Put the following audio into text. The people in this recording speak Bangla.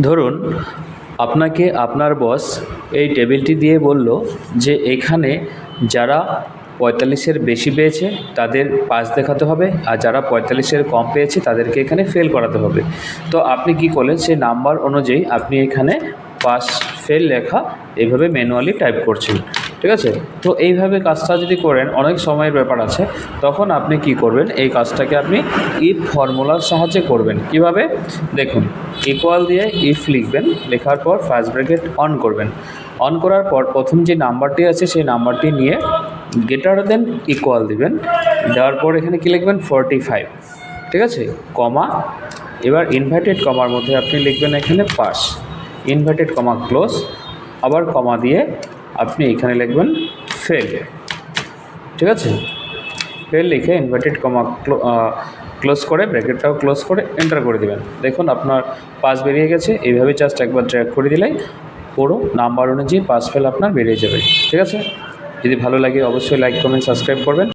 ধরুন আপনাকে আপনার বস এই টেবিলটি দিয়ে বলল যে এখানে যারা 45-এর বেশি পেয়েছে তাদের পাস দেখাতে হবে, আর যারা 45-এর কম পেয়েছে তাদেরকে এখানে ফেল করাতে হবে। তো আপনি কি করলেন, সেই নাম্বার অনুযায়ী আপনি এখানে পাস ফেল লেখা এইভাবে ম্যানুয়ালি টাইপ করছেন, ঠিক আছে। তো এইভাবে কাজটা যদি করেন, অনেক সময়ের ব্যাপার আছে, তখন আপনি কি করবেন, এই কাজটাকে আপনি ইফ ফর্মুলার সাহায্যে করবেন। কিভাবে দেখুন, ইকুয়াল দিয়ে ইফ লিখবেন, লেখার পর ফার্স্ট ব্র্যাকেট অন করবেন। অন করার পর প্রথম যে নাম্বারটি আছে সেই নাম্বারটি নিয়ে গ্রেটার দেন ইকুয়াল দিবেন, দেওয়ার পর এখানে কি লিখবেন 45, ঠিক আছে, কমা, এবার ইনভার্টেড কমার মধ্যে আপনি লিখবেন এখানে পাস, ইনভার্টেড কমা ক্লোজ, আবার কমা দিয়ে আপনি এখানে লিখবেন ফেল, ঠিক আছে। ফেল লিখে ইনভার্টেড কমা ক্লোজ করে ব্র্যাকেটটাও ক্লোজ করে এন্টার করে দেবেন। দেখুন আপনার পাস বেরিয়ে গেছে। এইভাবে জাস্ট একবার ড্র্যাগ করে দিলেই পুরো নাম্বার অনুযায়ী পাস ফেল আপনার বেরিয়ে যাবে, ঠিক আছে। যদি ভালো লাগে অবশ্যই লাইক কমেন্ট সাবস্ক্রাইব করবেন।